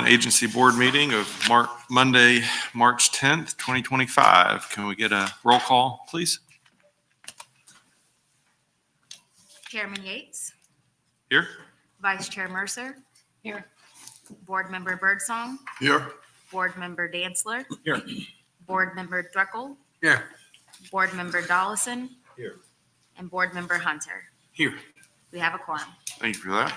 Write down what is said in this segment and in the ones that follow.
Agency Board meeting of Monday, March 10th, 2025. Can we get a roll call, please? Chairman Yates, Here. Vice Chair Mercer, Here. Board Member Birdsong, Here. Board Member Dantzler, Here. Board Member Druckel, Here. Board Member Dollison, Here. and Board Member Hunter. Here. We have a quorum. Thank you for that.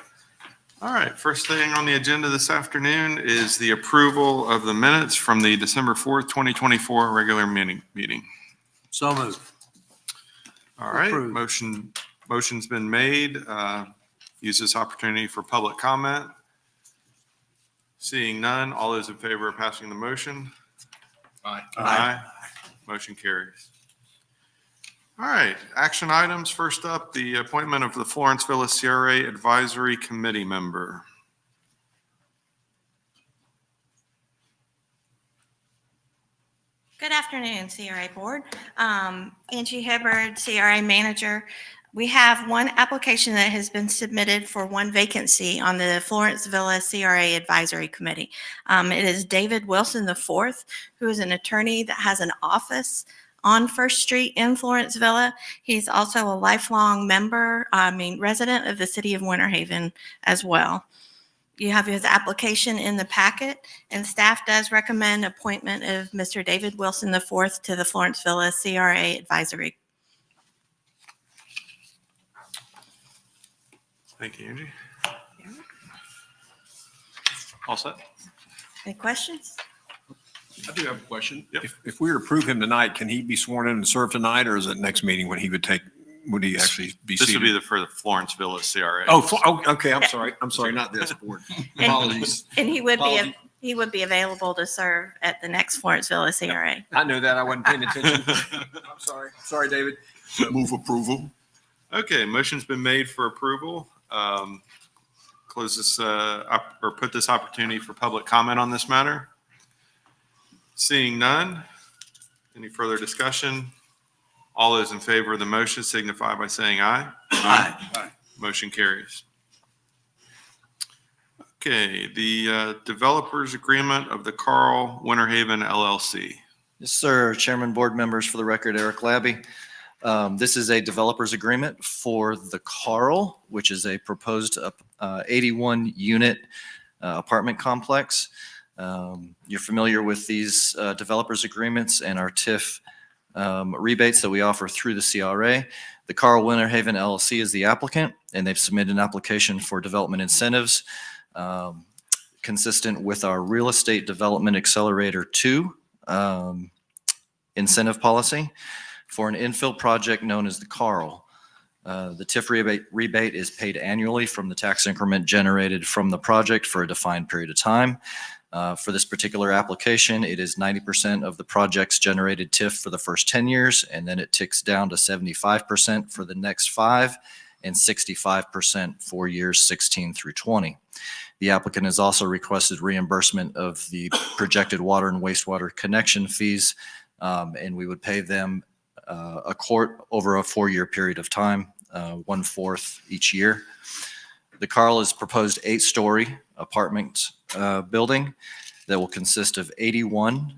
All right, first thing on the agenda this afternoon is the approval of the minutes from the December 4th, 2024 regular meeting. So moved. All right, Approved. motion's been made. Use this opportunity for public comment. Seeing none, all those in favor of passing the motion? Aye. Aye. Motion carries. All right, action items. First up, the appointment of the Florence Villa CRA Advisory Committee member. Good afternoon, CRA Board. Angie Hibbard, CRA Manager. We have one application that has been submitted for one vacancy on the Florence Villa CRA Advisory Committee. It is David Wilson IV, who is an attorney that has an office on First Street in Florence Villa. He's also a lifelong resident of the city of Winter Haven as well. You have his application in the packet, and staff does recommend appointment of Mr. David Wilson IV to the Florence Villa CRA Advisory. Thank you, Angie. All set? Any questions? I do have a question. Yep. If we were to approve him tonight, can he be sworn in and serve tonight, or is it next meeting when would he actually be This seated? would be for the Florence Villa CRA. Okay, I'm sorry, not this board. Apologies. And he would Apology. be available to serve at the next Florence Villa CRA. I know that, I wasn't paying attention. I'm sorry, David. Move approval. Okay, motion's been made for approval. Close this, or put this opportunity for public comment on this matter. Seeing none, any further discussion? All those in favor of the motion signify by saying aye. Aye. Motion carries. Okay, the developers agreement of the Carl Winter Haven LLC. Yes, sir. Chairman, board members, for the record, Eric Labby. This is a developer's agreement for the Carl, which is a proposed 81-unit apartment complex. You're familiar with these developers agreements and our TIF rebates that we offer through the CRA. The Carl Winter Haven LLC is the applicant, and they've submitted an application for development incentives consistent with our Real Estate Development Accelerator 2 incentive policy for an infill project known as the Carl. The TIF rebate is paid annually from the tax increment generated from the project for a defined period of time. For this particular application, it is 90% of the project's generated TIF for the first 10 years, and then it ticks down to 75% for the next 5 and 65% for years 16 through 20. The applicant has also requested reimbursement of the projected water and wastewater connection fees, and we would pay them over a 4-year period of time, 1/4 each year. The Carl is proposed 8-story apartment building that will consist of 81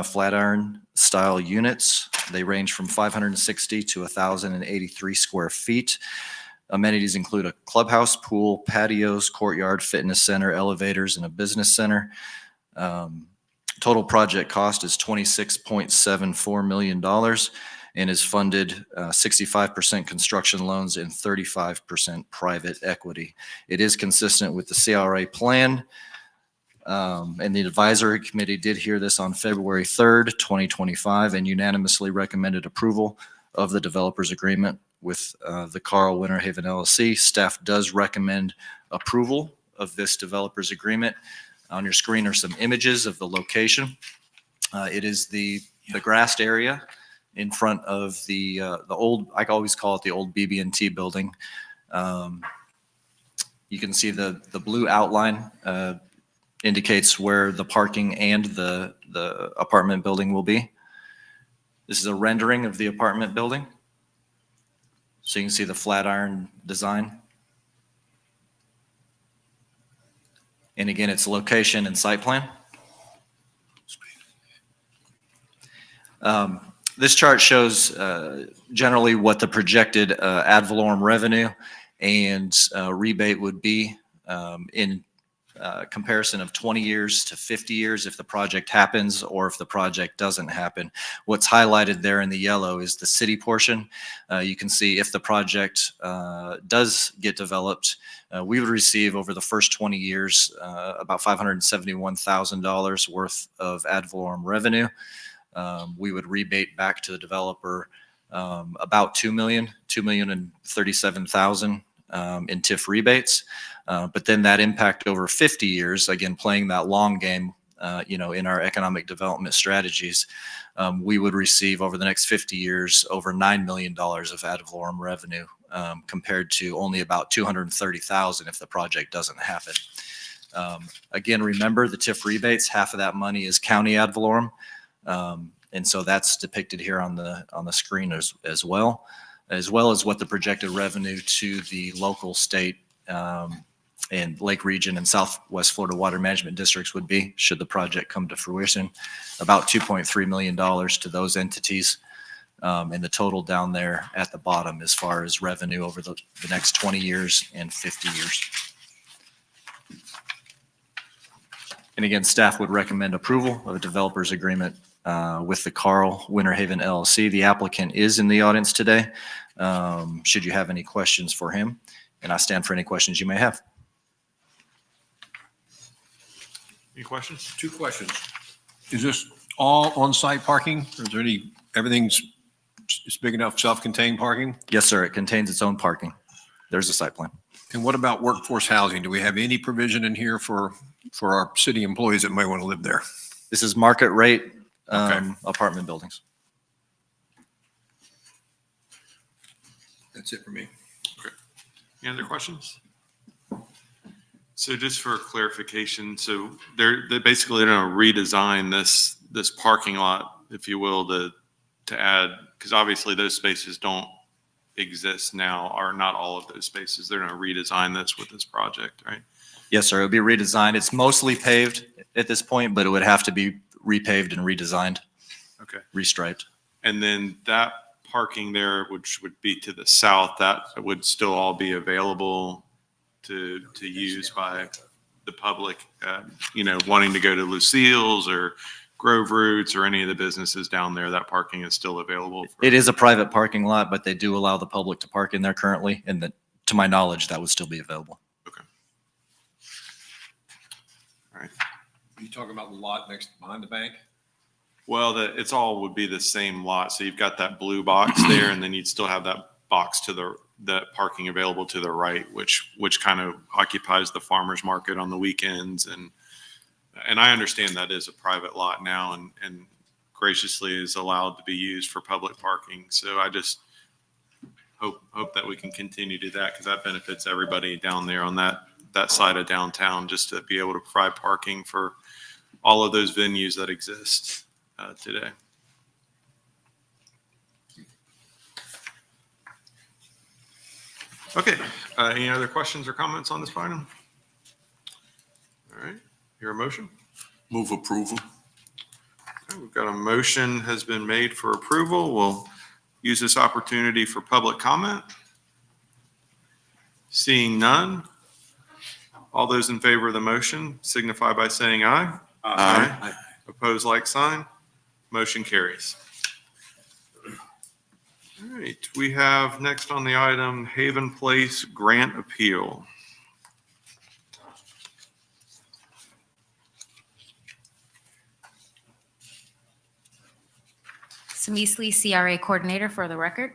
Flatiron style units. They range from 560 to 1,083 square feet. Amenities include a clubhouse, pool, patios, courtyard, fitness center, elevators, and a business center. Total project cost is $26.74 million and is funded 65% construction loans and 35% private equity. It is consistent with the CRA plan. And the advisory committee did hear this on February 3rd, 2025, and unanimously recommended approval of the developer's agreement with the Carl Winter Haven LLC. Staff does recommend approval of this developer's agreement. On your screen are some images of the location. It is the grassed area in front of the old, I always call it the old BB&T building. You can see the blue outline indicates where the parking and the apartment building will be. This is a rendering of the apartment building. So you can see the Flatiron design. And again, it's location and site plan. This chart shows generally what the projected ad valorem revenue and rebate would be in comparison of 20 years to 50 years if the project happens or if the project doesn't happen. What's highlighted there in the yellow is the city portion. You can see if the project does get developed, we would receive over the first 20 years about $571,000 worth of ad valorem revenue. We would rebate back to the developer about $2,037,000 in TIF rebates. But then that impact over 50 years, again, playing that long game, in our economic development strategies, we would receive over the next 50 years over $9 million of ad valorem revenue compared to only about $230,000 if the project doesn't happen. Again, remember the TIF rebates, half of that money is county ad valorem. And so that's depicted here on the screen as well as what the projected revenue to the local, state, and Lake Region and Southwest Florida water management districts would be should the project come to fruition. About $2.3 million to those entities. And the total down there at the bottom as far as revenue over the next 20 years and 50 years. And again, staff would recommend approval of a developer's agreement with the Carl Winter Haven LLC. The applicant is in the audience today. Should you have any questions for him? And I stand for any questions you may have. Any questions? 2 questions. Is this all on-site parking? Or is there everything's it's big enough self-contained parking? Yes, sir. It contains its own parking. There's a site plan. And what about workforce housing? Do we have any provision in here for our city employees that might want to live there? This is market rate Okay. apartment buildings. That's it for me. Any other questions? So just for clarification, so they're basically going to redesign this parking lot, if you will, to add, because obviously those spaces don't exist now, or not all of those spaces. They're going to redesign this with this project, right? Yes, sir. It'll be redesigned. It's mostly paved at this point, but it would have to be repaved and redesigned, Okay. restriped. And then that parking there, which would be to the south, that would still all be available to use by the public, wanting to go to Lucille's or Grove Roots or any of the businesses down there. That parking is still available. It is a private parking lot, but they do allow the public to park in there currently. And that, to my knowledge, that would still be available. Are you talking about the lot behind the bank? Well, it's all would be the same lot. So you've got that blue box there, and then you'd still have that box to that parking available to the right, which kind of occupies the farmer's market on the weekends. And I understand that is a private lot now and graciously is allowed to be used for public parking. So I just hope that we can continue to do that, because that benefits everybody down there on that side of downtown, just to be able to provide parking for all of those venues that exist today. Okay, any other questions or comments on this item? All right, your motion? Move approval. Okay, we've got a motion has been made for approval. We'll use this opportunity for public comment. Seeing none, all those in favor of the motion signify by saying aye. Aye. Opposed, like sign. Motion carries. All right, we have next on the item Haven Place Grant Appeal. Samisli, CRA Coordinator for the record.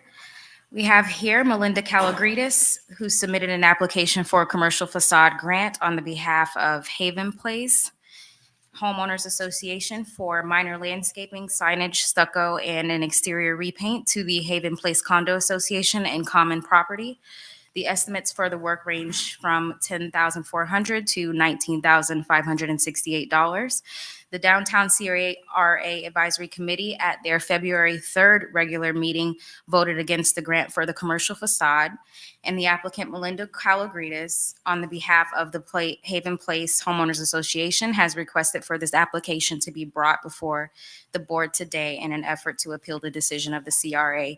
We have here Melinda Kalogridis, who submitted an application for a commercial facade grant on the behalf of Haven Place Homeowners Association for minor landscaping, signage, stucco, and an exterior repaint to the Haven Place Condo Association and common property. The estimates for the work range from $10,400 to $19,568. The Downtown CRA Advisory Committee at their February 3rd regular meeting voted against the grant for the commercial facade, and the applicant Melinda Kalogridis, on the behalf of the Haven Place Homeowners Association, has requested for this application to be brought before the board today in an effort to appeal the decision of the CRA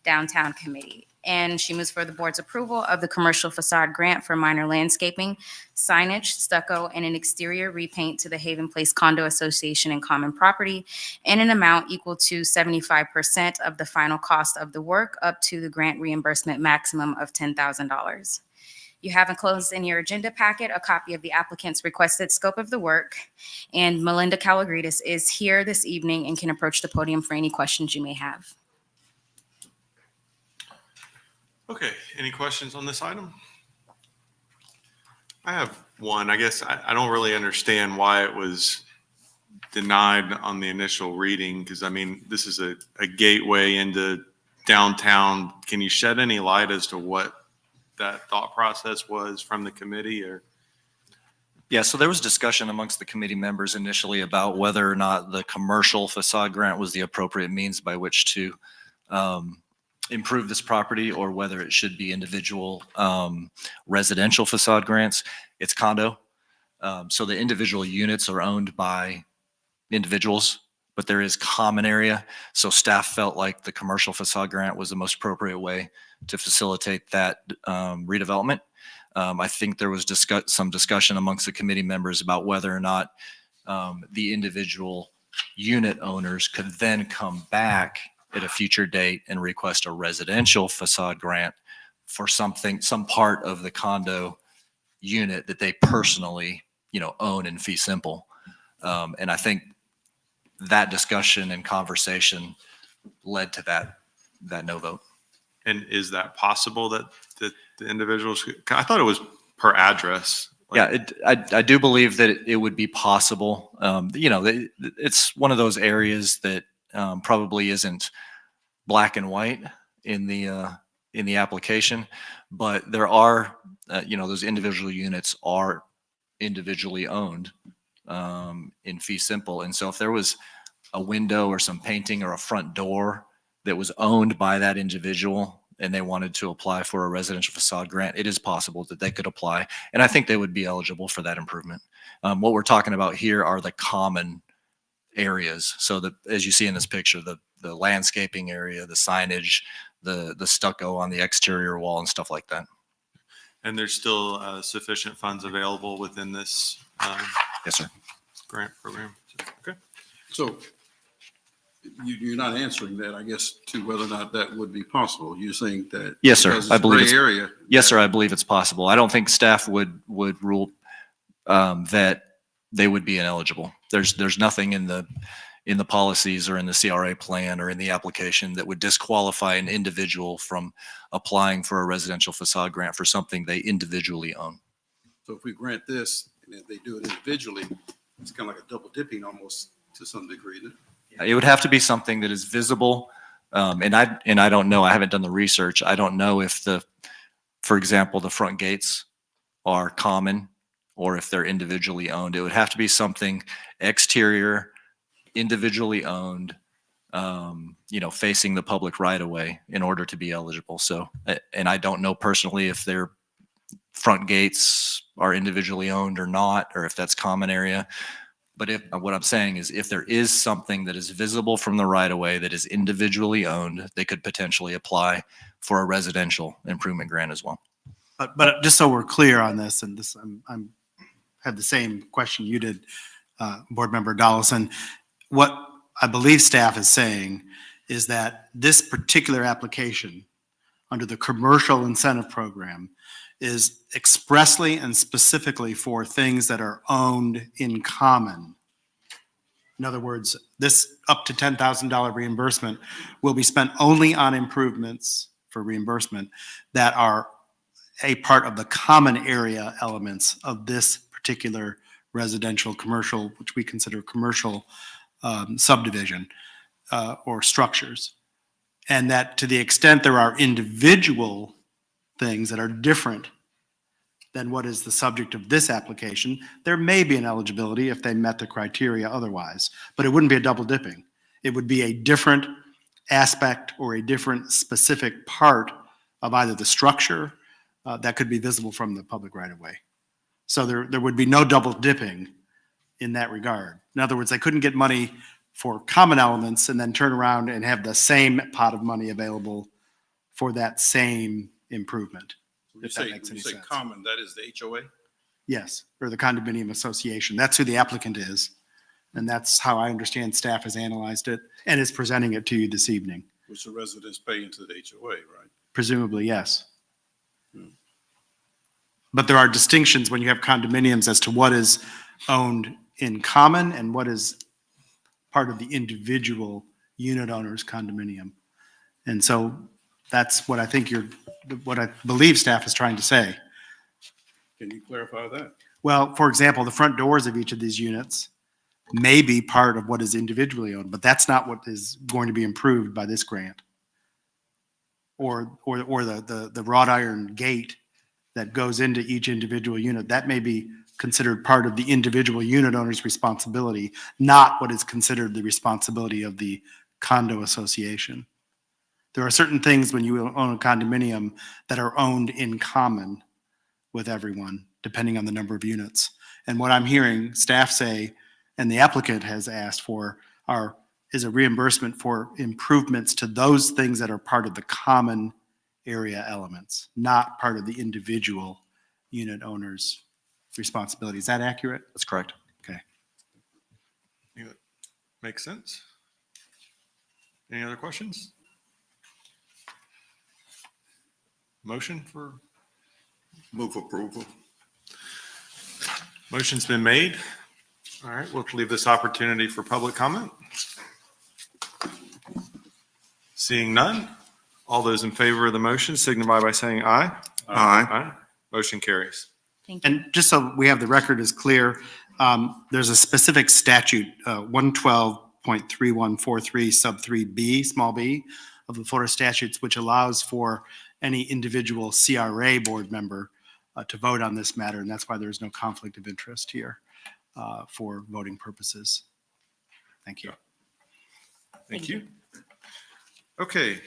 Downtown Committee. And she moves for the board's approval of the commercial facade grant for minor landscaping, signage, stucco, and an exterior repaint to the Haven Place Condo Association and common property in an amount equal to 75% of the final cost of the work, up to the grant reimbursement maximum of $10,000. You have enclosed in your agenda packet a copy of the applicant's requested scope of the work, and Melinda Kalogridis is here this evening and can approach the podium for any questions you may have. Okay, any questions on this item? I have one. I guess I don't really understand why it was denied on the initial reading, because I mean, this is a gateway into downtown. Can you shed any light as to what that thought process was from the committee? Or Yeah, so there was discussion amongst the committee members initially about whether or not the commercial facade grant was the appropriate means by which to improve this property, or whether it should be individual residential facade grants. It's condo. So the individual units are owned by individuals, but there is common area. So staff felt like the commercial facade grant was the most appropriate way to facilitate that redevelopment. I think there was some discussion amongst the committee members about whether or not the individual unit owners could then come back at a future date and request a residential facade grant for something, some part of the condo unit that they personally, own in fee simple. And I think that discussion and conversation led to that no vote. And is that possible that the individuals, I thought it was per address. Yeah, I do believe that it would be possible. It's one of those areas that probably isn't black and white in the application, but there are, those individual units are individually owned in fee simple. And so if there was a window or some painting or a front door that was owned by that individual and they wanted to apply for a residential facade grant, it is possible that they could apply. And I think they would be eligible for that improvement. What we're talking about here are the common areas. So that, as you see in this picture, the landscaping area, the signage, the stucco on the exterior wall and stuff like that. And there's still sufficient funds available within this Yes, sir. grant program. Okay. So you're not answering that, I guess, to whether or not that would be possible. You're saying that. Yes, sir. because I it's believe gray it's- area. Yes, sir. I believe it's possible. I don't think staff would rule that they would be ineligible. There's nothing in the policies or in the CRA plan or in the application that would disqualify an individual from applying for a residential facade grant for something they individually own. So if we grant this and if they do it individually, it's kind of like a double dipping almost to some degree. Isn't it? It would have to be something that is visible. And I don't know, I haven't done the research. I don't know if for example, the front gates are common or if they're individually owned. It would have to be something exterior, individually owned, facing the public right of way in order to be eligible. So, and I don't know personally if their front gates are individually owned or not, or if that's common area. But what I'm saying is if there is something that is visible from the right of way that is individually owned, they could potentially apply for a residential improvement grant as well. But just so we're clear on this, and this, I'm had the same question you did, Board Member Dollison. What I believe staff is saying is that this particular application under the commercial incentive program is expressly and specifically for things that are owned in common. In other words, this up to $10,000 reimbursement will be spent only on improvements for reimbursement that are a part of the common area elements of this particular residential commercial, which we consider commercial subdivision or structures. And that to the extent there are individual things that are different than what is the subject of this application, there may be an eligibility if they met the criteria otherwise, but it wouldn't be a double dipping. It would be a different aspect or a different specific part of either the structure that could be visible from the public right of way. So there would be no double dipping in that regard. In other words, they couldn't get money for common elements and then turn around and have the same pot of money available for that same improvement. When you If that say, makes when any you say sense. common, that is the HOA? Yes, or the condominium association. That's who the applicant is. And that's how I understand staff has analyzed it and is presenting it to you this evening. Which the residents pay into the HOA, right? Presumably, yes. But there are distinctions when you have condominiums as to what is owned in common and what is part of the individual unit owner's condominium. And so that's what I think what I believe staff is trying to say. Can you clarify that? Well, for example, the front doors of each of these units may be part of what is individually owned, but that's not what is going to be improved by this grant. Or the wrought iron gate that goes into each individual unit, that may be considered part of the individual unit owner's responsibility, not what is considered the responsibility of the condo association. There are certain things when you own a condominium that are owned in common with everyone, depending on the number of units. And what I'm hearing staff say, and the applicant has asked for, is a reimbursement for improvements to those things that are part of the common area elements, not part of the individual unit owner's responsibility. Is that accurate? That's correct. Okay. Makes sense. Any other questions? Motion for, Move approval. motion's been made. All right, we'll leave this opportunity for public comment. Seeing none, all those in favor of the motion signify by saying aye. Aye. Motion carries. Thank you. And just so we have the record is clear, there's a specific statute, 112.3143 sub 3B, small b, of the Florida statutes, which allows for any individual CRA board member to vote on this matter, and that's why there's no conflict of interest here for voting purposes. Thank you. Thank you. Okay,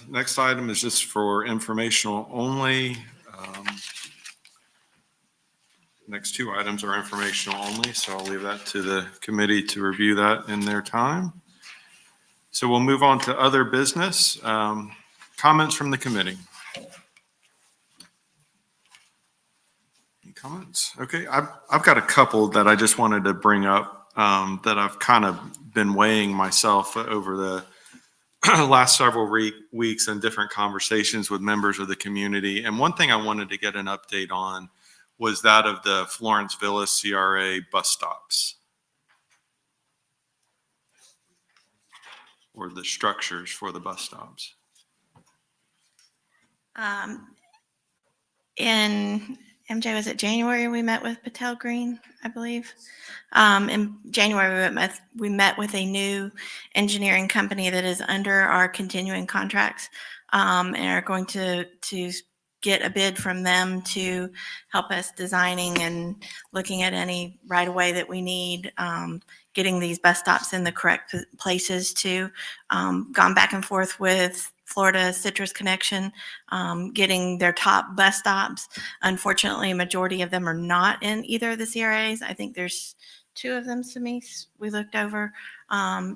next item is just for informational only. Next two items are informational only, so I'll leave that to the committee to review that in their time. So we'll move on to other business. Comments from the committee? Any comments? Okay, I've got a couple that I just wanted to bring up that I've kind of been weighing myself over the last several weeks and different conversations with members of the community. And one thing I wanted to get an update on was that of the Florence Villa CRA bus stops, or the structures for the bus stops. In MJ, was it January we met with Patel Green, I believe? In January, we met with a new engineering company that is under our continuing contracts, and are going to get a bid from them to help us designing and looking at any right of way that we need, getting these bus stops in the correct places too. Gone back and forth with Florida Citrus Connection, getting their top bus stops. Unfortunately, a majority of them are not in either of the CRAs. I think there's two of them, Samis, we looked over.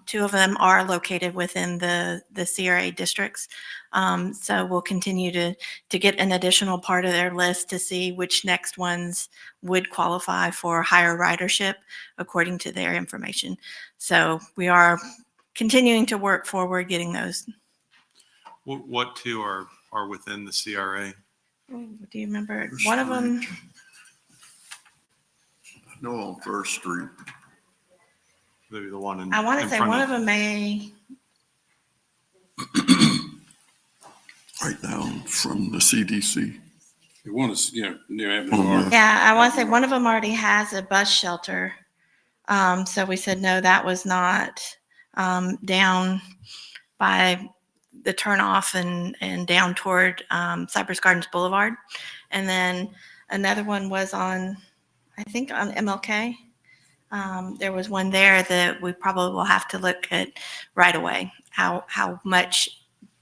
Two of them are located within the CRA districts. So we'll continue to get an additional part of their list to see which next ones would qualify for higher ridership according to their information. So we are continuing to work forward getting those. What two are within the CRA? Oh, do you remember? One of them, No, on First Street. Maybe the one in. I want to in say front one of them may, Right down from the CDC. One is, near Avenue R. yeah, I want to say one of them already has a bus shelter. So we said, no, that was not down by the turnoff and down toward Cypress Gardens Boulevard. And then another one was on, I think on MLK. There was one there that we probably will have to look at right away. How much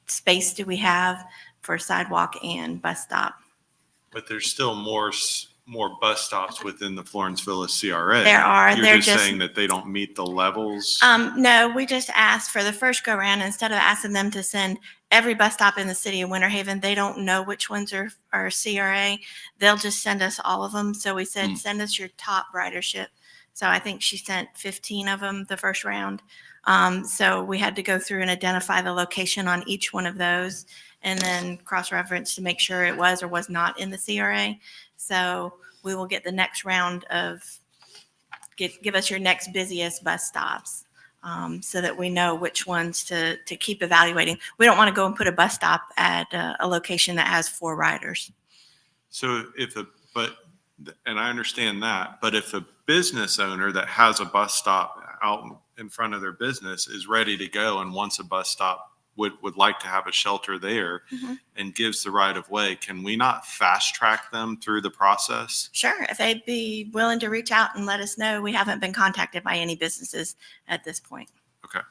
space do we have for sidewalk and bus stop? But there's still more bus stops within the Florence Villa CRA. There are. You're They're just just saying that they don't meet the levels? No, we just asked for the first go round, instead of asking them to send every bus stop in the city of Winter Haven, they don't know which ones are CRA. They'll just send us all of them. So we said, send us your top ridership. So I think she sent 15 of them the first round. So we had to go through and identify the location on each one of those and then cross-reference to make sure it was or was not in the CRA. So we will get the next round of, give us your next busiest bus stops, so that we know which ones to keep evaluating. We don't want to go and put a bus stop at a location that has 4 riders. So and I understand that, but if a business owner that has a bus stop out in front of their business is ready to go and wants a bus stop, would like to have a shelter there and gives the right of way, can we not fast track them through the process? Sure, if they'd be willing to reach out and let us know. We haven't been contacted by any businesses at this point. Okay.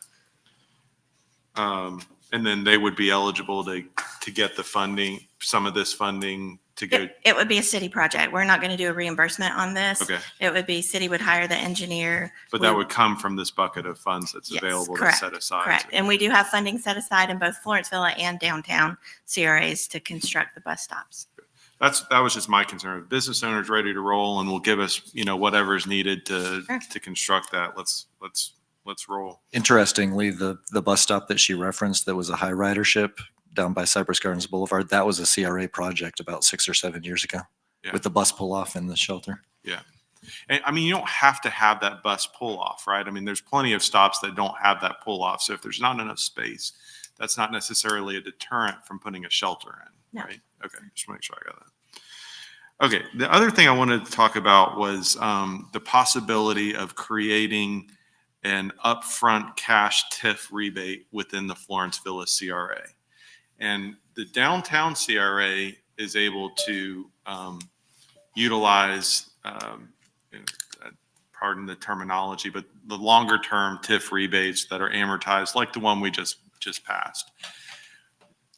And then they would be eligible to get the funding, some of this funding to go. It would be a city project. We're not going to do a reimbursement on this. Okay. It would be city would hire the engineer. But that would come from this bucket of funds that's Yes, available to correct, set aside. Correct. And we do have funding set aside in both Florence Villa and downtown CRAs to construct the bus stops. That was just my concern. If business owners ready to roll and will give us, whatever is needed Sure. to construct that, let's let's roll. Interestingly, the bus stop that she referenced that was a high ridership down by Cypress Gardens Boulevard, that was a CRA project about 6 or 7 years ago Yeah. with the bus pull off and the shelter. And I mean, you don't have to have that bus pull off, right? I mean, there's plenty of stops that don't have that pull off. So if there's not enough space, that's not necessarily a deterrent from putting a shelter in, No. right? Okay, just make sure I got that. Okay, the other thing I wanted to talk about was the possibility of creating an upfront cash TIF rebate within the Florence Villa CRA. And the downtown CRA is able to utilize, pardon the terminology, but the longer term TIF rebates that are amortized, like the one we just passed.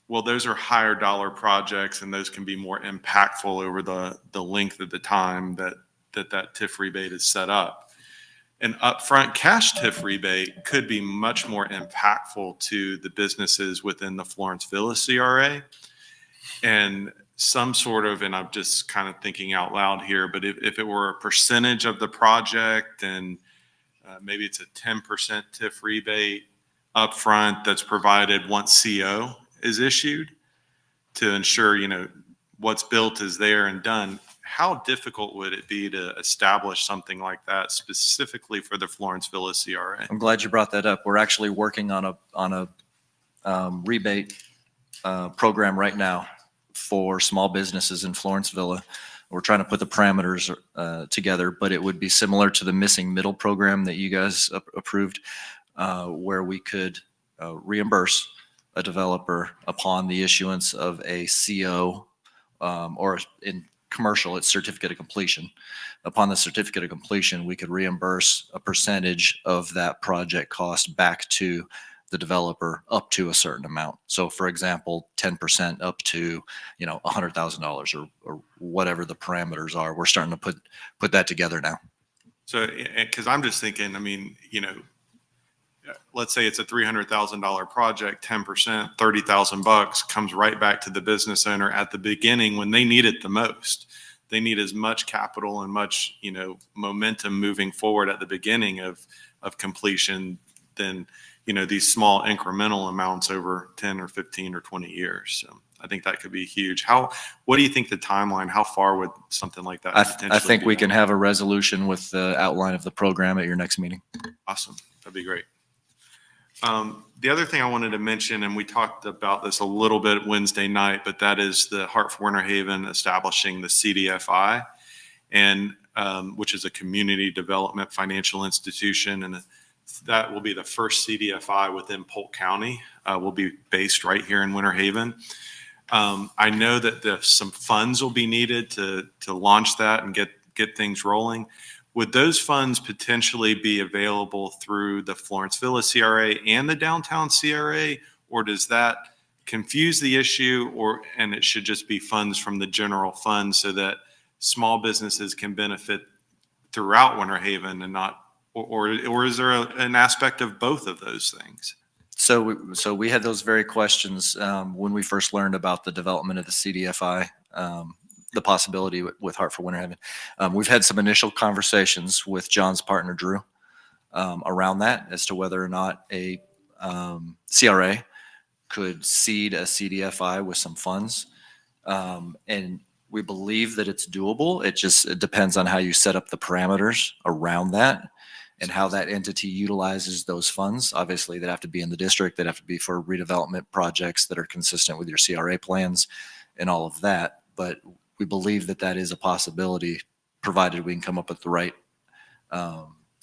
Well, those are higher dollar projects, and those can be more impactful over the length of the time that TIF rebate is set up. An upfront cash TIF rebate could be much more impactful to the businesses within the Florence Villa CRA. And some sort of, and I'm just kind of thinking out loud here, but if it were a percentage of the project and maybe it's a 10% TIF rebate upfront that's provided once CO is issued to ensure, what's built is there and done. How difficult would it be to establish something like that specifically for the Florence Villa CRA? I'm glad you brought that up. We're actually working on a rebate program right now for small businesses in Florence Villa. We're trying to put the parameters together, but it would be similar to the missing middle program that you guys approved, where we could reimburse a developer upon the issuance of a CO, or in commercial, it's certificate of completion. Upon the certificate of completion, we could reimburse a percentage of that project cost back to the developer up to a certain amount. So for example, 10% up to, $100,000 or whatever the parameters are. We're starting to put that together now. So, because I'm just thinking, I mean, let's say it's a $300,000 project, 10%, $30,000 comes right back to the business owner at the beginning when they need it the most. They need as much capital and much, momentum moving forward at the beginning of completion than, these small incremental amounts over 10 or 15 or 20 years. So I think that could be huge. What do you think the timeline, how far would something like that potentially I think be we done? can have a resolution with the outline of the program at your next meeting. Awesome. That'd be great. The other thing I wanted to mention, and we talked about this a little bit Wednesday night, but that is the Hartford Winter Haven establishing the CDFI, and which is a community development financial institution, and that will be the first CDFI within Polk County. Will be based right here in Winter Haven. I know that some funds will be needed to launch that and get things rolling. Would those funds potentially be available through the Florence Villa CRA and the downtown CRA, or does that confuse the issue, and it should just be funds from the general fund so that small businesses can benefit throughout Winter Haven and not, or is there an aspect of both of those things? So we had those very questions when we first learned about the development of the CDFI. The possibility with Hartford Winter Haven. We've had some initial conversations with John's partner, Drew, around that as to whether or not a CRA could seed a CDFI with some funds. And we believe that it's doable. It depends on how you set up the parameters around that and how that entity utilizes those funds. Obviously, they'd have to be in the district. They'd have to be for redevelopment projects that are consistent with your CRA plans and all of that. But we believe that is a possibility, provided we can come up with the right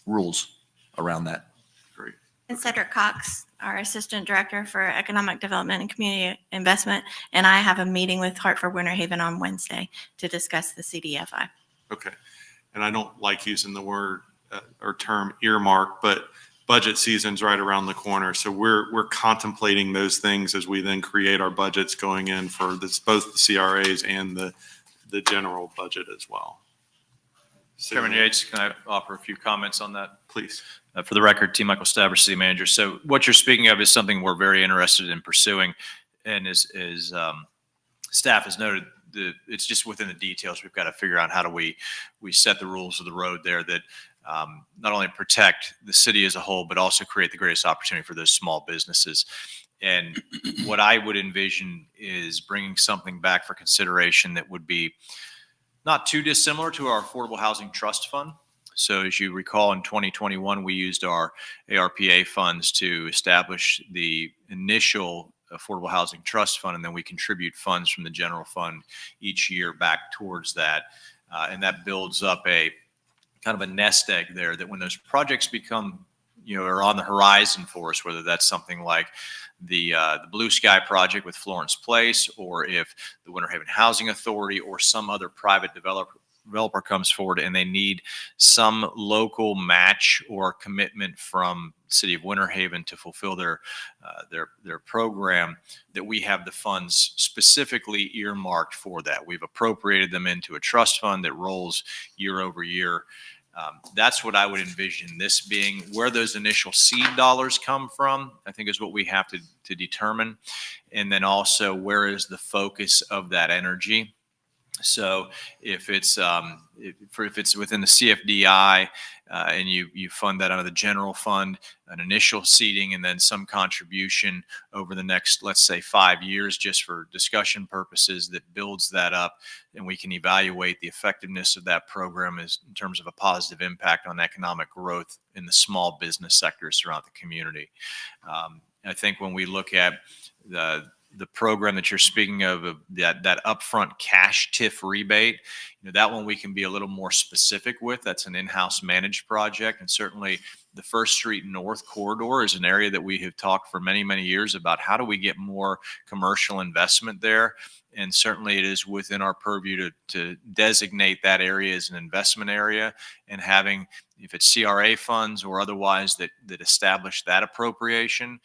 rules around that. Great. And Cedric Cox, our Assistant Director for Economic Development and Community Investment, and I have a meeting with Hartford Winter Haven on Wednesday to discuss the CDFI. Okay. And I don't like using the word or term earmark, but budget season's right around the corner. So we're contemplating those things as we then create our budgets going in for both the CRAs and the general budget as well. Chairman Yates, can I offer a few comments on that? Please. For the record, T. Michael Stabber, City Manager. So what you're speaking of is something we're very interested in pursuing, and as staff has noted, it's just within the details. We've got to figure out how do we set the rules of the road there that not only protect the city as a whole, but also create the greatest opportunity for those small businesses. And what I would envision is bringing something back for consideration that would be not too dissimilar to our Affordable Housing Trust Fund. So as you recall, in 2021, we used our ARPA funds to establish the initial Affordable Housing Trust Fund, and then we contribute funds from the general fund each year back towards that. And that builds up a kind of a nest egg there that when those projects become, are on the horizon for us, whether that's something like the Blue Sky project with Florence Place, or if the Winter Haven Housing Authority or some other private developer comes forward and they need some local match or commitment from the city of Winter Haven to fulfill their program, that we have the funds specifically earmarked for that. We've appropriated them into a trust fund that rolls year over year. That's what I would envision this being. Where those initial seed dollars come from, I think, is what we have to determine. And then also, where is the focus of that energy? So if it's within the CFDI and you fund that out of the general fund, an initial seeding and then some contribution over the next, let's say, 5 years, just for discussion purposes, that builds that up, and we can evaluate the effectiveness of that program as in terms of a positive impact on economic growth in the small business sectors throughout the community. I think when we look at the program that you're speaking of that upfront cash TIF rebate, that one we can be a little more specific with. That's an in-house managed project. And certainly the First Street North corridor is an area that we have talked for many, many years about how do we get more commercial investment there. And certainly it is within our purview to designate that area as an investment area, and having, if it's CRA funds or otherwise that establish that appropriation,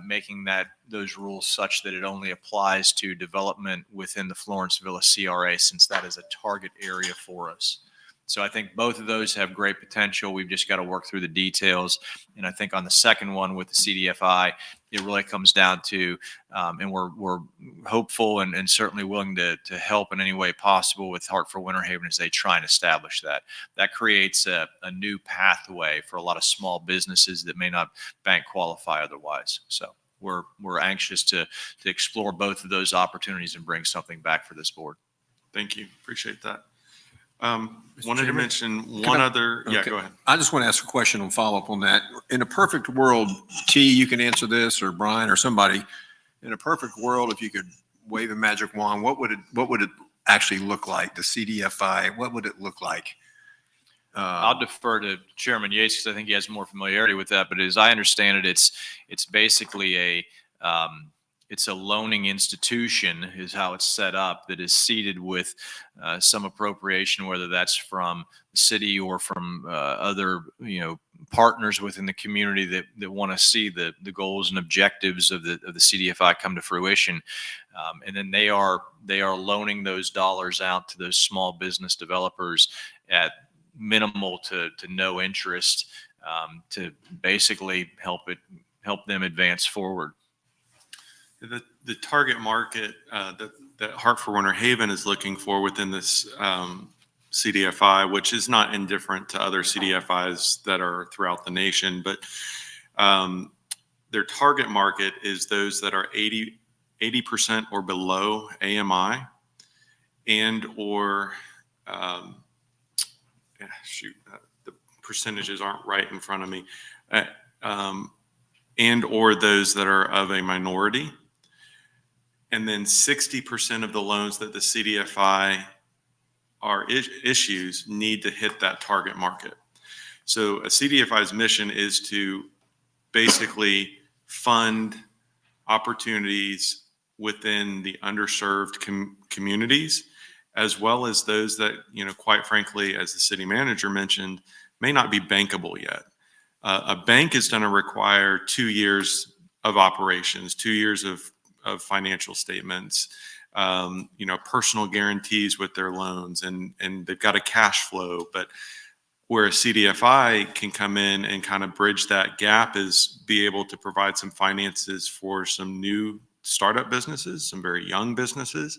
making those rules such that it only applies to development within the Florence Villa CRA, since that is a target area for us. So I think both of those have great potential. We've just got to work through the details. And I think on the second one with the CDFI, it really comes down to, and we're hopeful and certainly willing to help in any way possible with Hartford Winter Haven as they try and establish that. That creates a new pathway for a lot of small businesses that may not bank qualify otherwise. So we're anxious to explore both of those opportunities and bring something back for this board. Thank you. Appreciate that. Wanted to Chairman, mention one other. Yeah, Okay. go ahead. I just want to ask a question and follow up on that. In a perfect world, T, you can answer this, or Brian, or somebody. In a perfect world, if you could wave a magic wand, what would it actually look like? The CDFI, what would it look like? I'll defer to Chairman Yates because I think he has more familiarity with that. But as I understand it, it's basically it's a loaning institution is how it's set up, that is seeded with some appropriation, whether that's from the city or from other partners within the community that want to see the goals and objectives of the CDFI come to fruition, and then they are loaning those dollars out to those small business developers at minimal to no interest, to basically help them advance forward. The target market that Hartford Winter Haven is looking for within this CDFI, which is not indifferent to other CDFIs that are throughout the nation, but their target market is those that are 80% or below AMI, and or the percentages aren't right in front of me, and or those that are of a minority. And then 60% of the loans that the CDFI issues need to hit that target market. So a CDFI's mission is to basically fund opportunities within the underserved communities, as well as those that, quite frankly, as the city manager mentioned, may not be bankable yet. A bank is going to require 2 years of operations, 2 years of financial statements, personal guarantees with their loans, and they've got a cash flow. But where a CDFI can come in and kind of bridge that gap is be able to provide some finances for some new startup businesses, some very young businesses,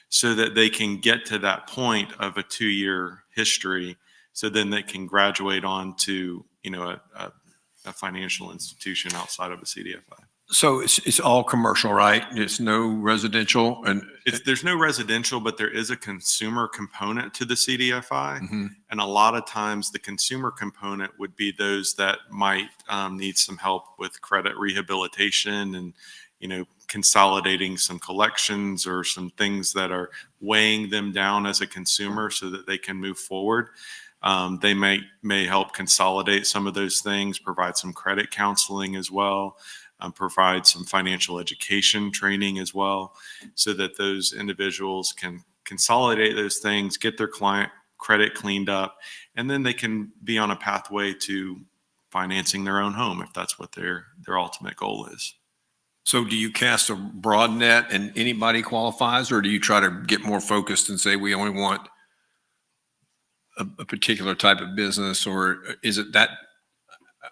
so that they can get to that point of a 2-year history So then they can graduate on to, a financial institution outside of a CDFI. So it's all commercial, right? It's no residential and There's no residential, but there is a consumer component to the CDFI. Mhm. And a lot of times the consumer component would be those that might need some help with credit rehabilitation and, consolidating some collections or some things that are weighing them down as a consumer so that they can move forward. They may help consolidate some of those things, provide some credit counseling as well. Provide some financial education training as well, so that those individuals can consolidate those things, get their client credit cleaned up, and then they can be on a pathway to financing their own home if that's what their ultimate goal is. so do you cast a broad net and anybody qualifies, or do you try to get more focused and say we only want a particular type of business, or is it that?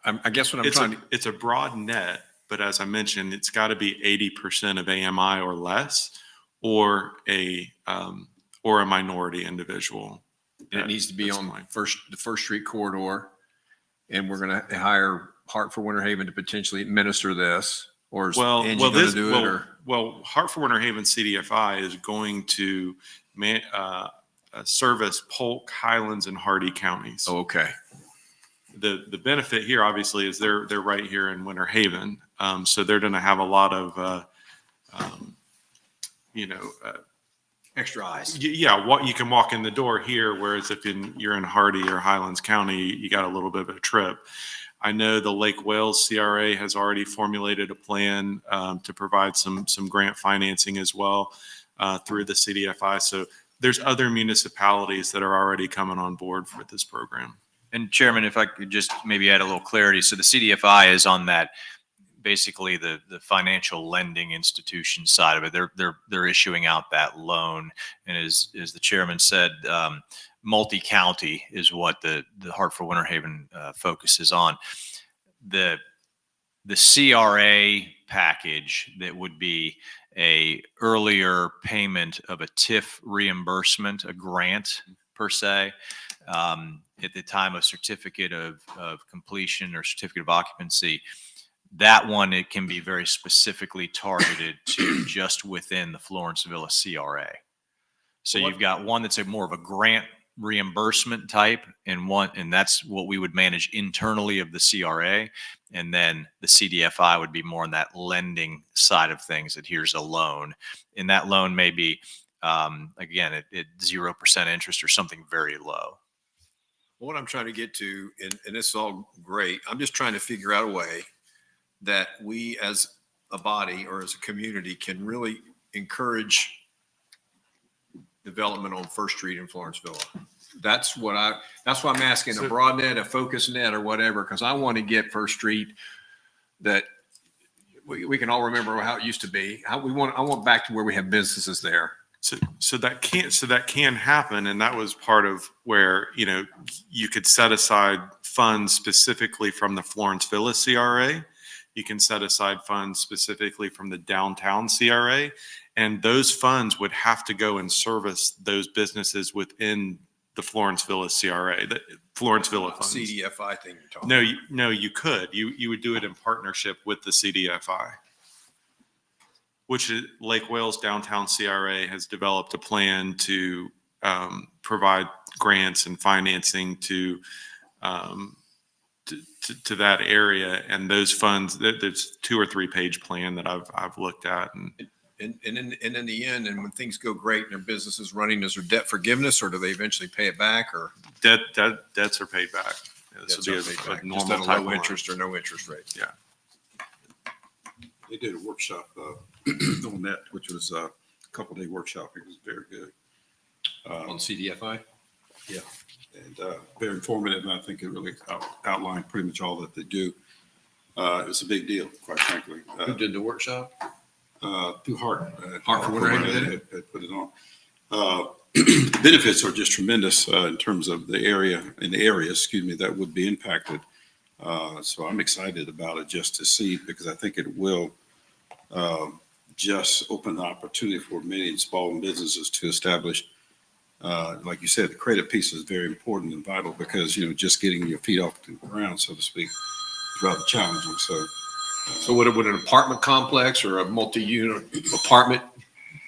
I guess what I'm trying to. It's a broad net. But as I mentioned, it's got to be 80% of AMI or less, or a minority individual. And it needs to be That's on fine. the First Street corridor, and we're going to hire Hartford Winter Haven to potentially administer this, or is Angie going to do it? Or Hartford Winter Haven CDFI is going to service Polk, Highlands, and Hardy counties. oh, okay, The benefit here, obviously, is they're right here in Winter Haven, so they're going to have a lot of extra eyes. what you can walk in the door here, whereas if you're in Hardy or Highlands County, you got a little bit of a trip. I know the Lake Wales CRA has already formulated a plan to provide some grant financing as well through the CDFI. So there's other municipalities that are already coming on board for this program. And Chairman, if I could just maybe add a little clarity. So the CDFI is on that, basically the financial lending institution side of it. They're issuing out that loan. And as the chairman said, multi-county is what the Hartford Winter Haven focuses on. The CRA package that would be a earlier payment of a TIF reimbursement, a grant per se, at the time of certificate of completion or certificate of occupancy. That one, it can be very specifically targeted to just within the Florence Villa CRA. So you've got one that's more of a grant reimbursement type, and that's what we would manage internally of the CRA. And then the CDFI would be more on that lending side of things, that here's a loan. And that loan may be, again, at 0% interest or something very low. What I'm trying to get to, and it's all great, I'm just trying to figure out a way that we as a body or as a community can really encourage development on First Street in Florence Villa. That's why I'm asking a broad net, a focus net, or whatever, because I want to get First Street that we can all remember how it used to be. I want back to where we have businesses there. So that can happen, and that was part of where you could set aside funds specifically from the Florence Villa CRA. You can set aside funds specifically from the downtown CRA, and those funds would have to go and service those businesses within the Florence Villa CRA, the Florence Villa funds. CDFI thing you're talking No, no, you could. You would do it in partnership with the CDFI, which is Lake Wales Downtown CRA has developed a plan to provide grants and financing to that area, and those funds. There's 2 or 3 page plan that I've looked at, and in the end, and when things go great and their business is running, is there debt forgiveness, or do they eventually pay it back, or debts are paid back? Yeah, this debts would are be paid a back, normal just at a type low of interest or no interest rate? Yeah. They did a workshop on that, which was a couple-day workshop. It was very good. On CDFI? Yeah, and very informative, and I think it really outlined pretty much all that they do. It's a big deal, quite frankly. Who did the workshop? Through Hartford Winter Haven had put it on. Benefits are just tremendous in terms of the area, that would be impacted. So I'm excited about it just to see, because I think it will just open the opportunity for many small businesses to establish like you said, the credit piece is very important and vital because, just getting your feet off the ground, so to speak, is rather challenging. So would an apartment complex or a multi-unit apartment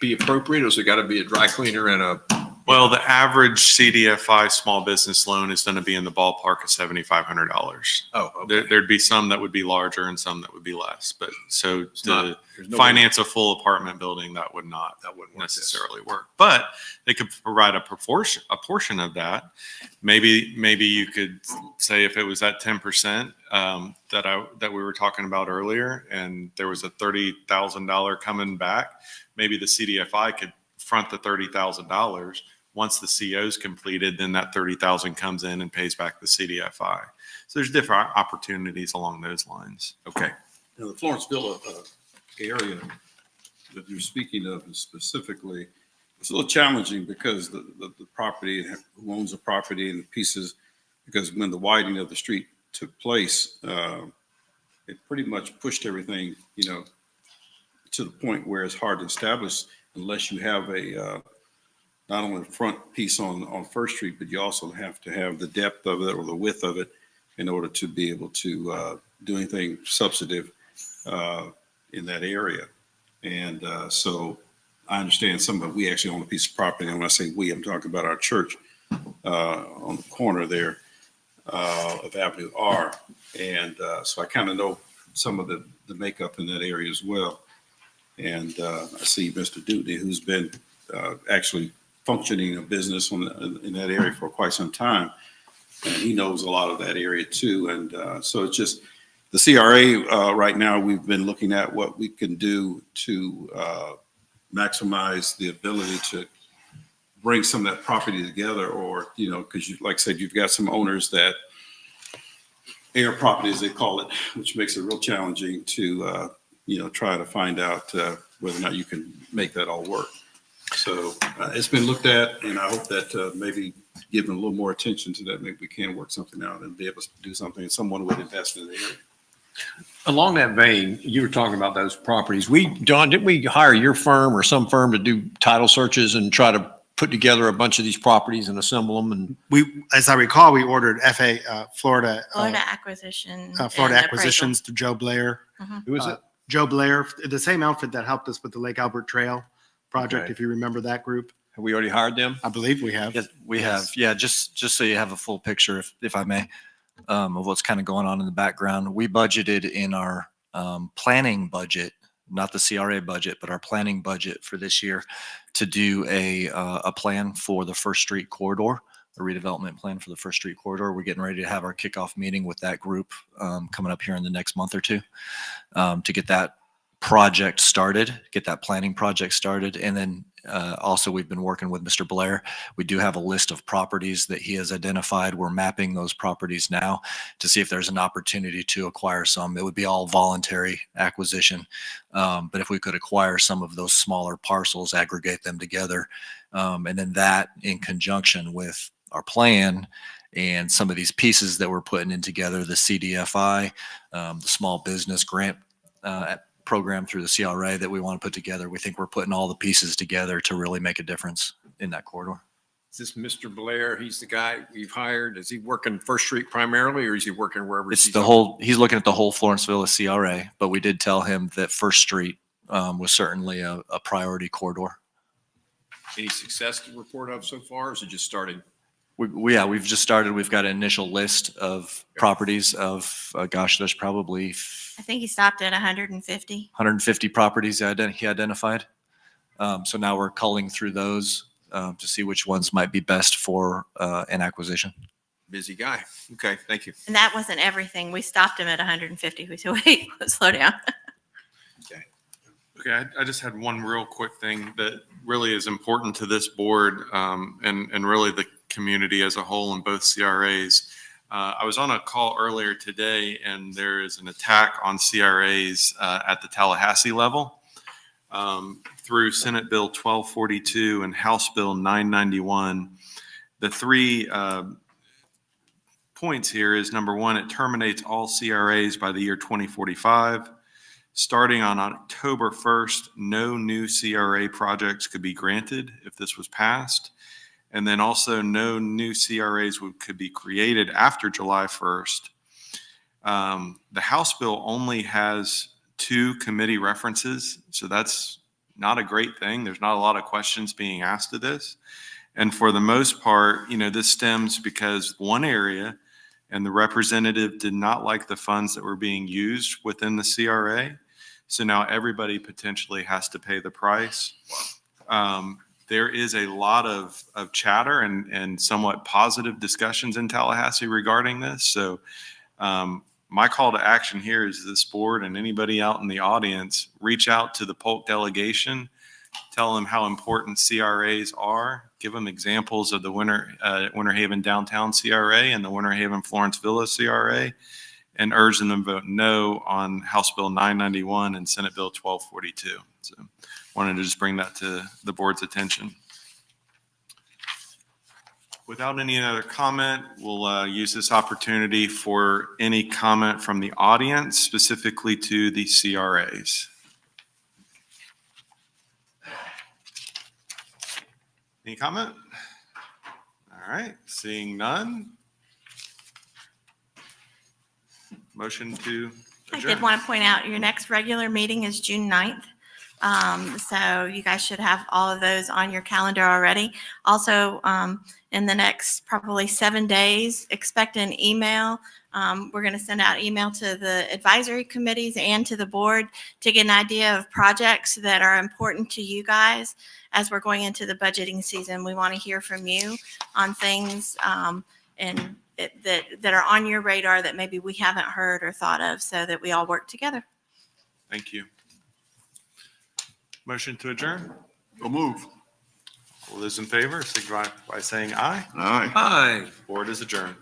be appropriate, or has it got to be a dry cleaner and a? Well, the average CDFI small business loan is going to be in the ballpark of $7,500. Oh, okay. There'd be some that would be larger and some that would be less. But so to There's no finance a full apartment building, that wouldn't work, necessarily work. But they could provide a portion of that. Maybe you could say if it was at 10% that we were talking about earlier, and there was a $30,000 coming back, maybe the CDFI could front the $30,000. Once the CO is completed, then that 30,000 comes in and pays back the CDFI. So there's different opportunities along those lines. Okay. The Florenceville area that you're speaking of specifically, it's a little challenging because the property, who owns the property and the pieces, because when the widening of the street took place, it pretty much pushed everything, to the point where it's hard to establish unless you have a not only the front piece on First Street, but you also have to have the depth of it or the width of it in order to be able to do anything substantive in that area. And so I understand we actually own a piece of property. And when I say we, I'm talking about our church on the corner there of Avenue R. And so I kind of know some of the makeup in that area as well. And I see Mr. Dutney, who's been actually functioning a business in that area for quite some time. And he knows a lot of that area too. And so it's just the CRA right now, we've been looking at what we can do to maximize the ability to bring some of that property together, or, because like I said, you've got some owners that air property, as they call it, which makes it real challenging to, try to find out whether or not you can make that all work. So it's been looked at, and I hope that maybe giving a little more attention to that, maybe we can work something out and be able to do something, and someone would invest in the area. Along that vein, you were talking about those properties. Don, didn't we hire your firm or some firm to do title searches and try to put together a bunch of these properties and assemble them? And We, as I recall, we ordered Florida Acquisition. Florida and Acquisitions through Joe Blair. who is it? Joe Blair, the same outfit that helped us with the Lake Albert Trail project, Okay. if you remember that group. Have we already hired them? I believe we have. Yes, we have. Yeah, just so you have a full picture, if I may, of what's kind of going on in the background. We budgeted in our planning budget, not the CRA budget, but our planning budget for this year, to do a plan for the First Street corridor, a redevelopment plan for the First Street corridor. We're getting ready to have our kickoff meeting with that group coming up here in the next month or two to get that project started, get that planning project started. And then also we've been working with Mr. Blair. We do have a list of properties that he has identified. We're mapping those properties now to see if there's an opportunity to acquire some. It would be all voluntary acquisition. But if we could acquire some of those smaller parcels, aggregate them together, and then that in conjunction with our plan and some of these pieces that we're putting in together, the CDFI, the small business grant program through the CRA that we want to put together. We think we're putting all the pieces together to really make a difference in that corridor. Is this Mr. Blair? He's the guy we've hired. Is he working First Street primarily, or is he working wherever? It's the whole, he's looking at the whole Florenceville CRA, but we did tell him that First Street was certainly a priority corridor. Any success to report of so far, or is it just starting? We've just started. We've got an initial list of properties of, gosh, there's probably I think he stopped at 150. 150 properties he identified. So now we're culling through those to see which ones might be best for an acquisition. Busy guy. Okay, thank you. And that wasn't everything. We stopped him at 150. We said, wait, slow down. Okay, I just had one real quick thing that really is important to this board and really the community as a whole in both CRAs. I was on a call earlier today, and there is an attack on CRAs at the Tallahassee level through Senate Bill 1242 and House Bill 991. The three points here is, number one, it terminates all CRAs by the year 2045. Starting on October 1st, no new CRA projects could be granted if this was passed. And then also no new CRAs could be created after July 1st. The House bill only has 2 committee references, so that's not a great thing. There's not a lot of questions being asked of this. And for the most part, this stems because one area and the representative did not like the funds that were being used within the CRA. So now everybody potentially has to pay the price. There is a lot of chatter and somewhat positive discussions in Tallahassee regarding this. So my call to action here is this board and anybody out in the audience, reach out to the Polk delegation, tell them how important CRAs are, give them examples of the Winter Haven Downtown CRA and the Winter Haven Florence Villa CRA, and urge them to vote no on House Bill 991 and Senate Bill 1242. So wanted to just bring that to the board's attention. Without any other comment, we'll use this opportunity for any comment from the audience, specifically to the CRAs. Any comment? All right, seeing none. Motion to I adjourn. did want to point out, your next regular meeting is June 9th. So you guys should have all of those on your calendar already. Also, in the next probably 7 days, expect an email. We're going to send out email to the advisory committees and to the board to get an idea of projects that are important to you guys as we're going into the budgeting season. We want to hear from you on things that are on your radar that maybe we haven't heard or thought of, so that we all work together. Thank you. Motion to adjourn. So move. All those in favor, signify by saying aye. Aye. Hi. Board is adjourned.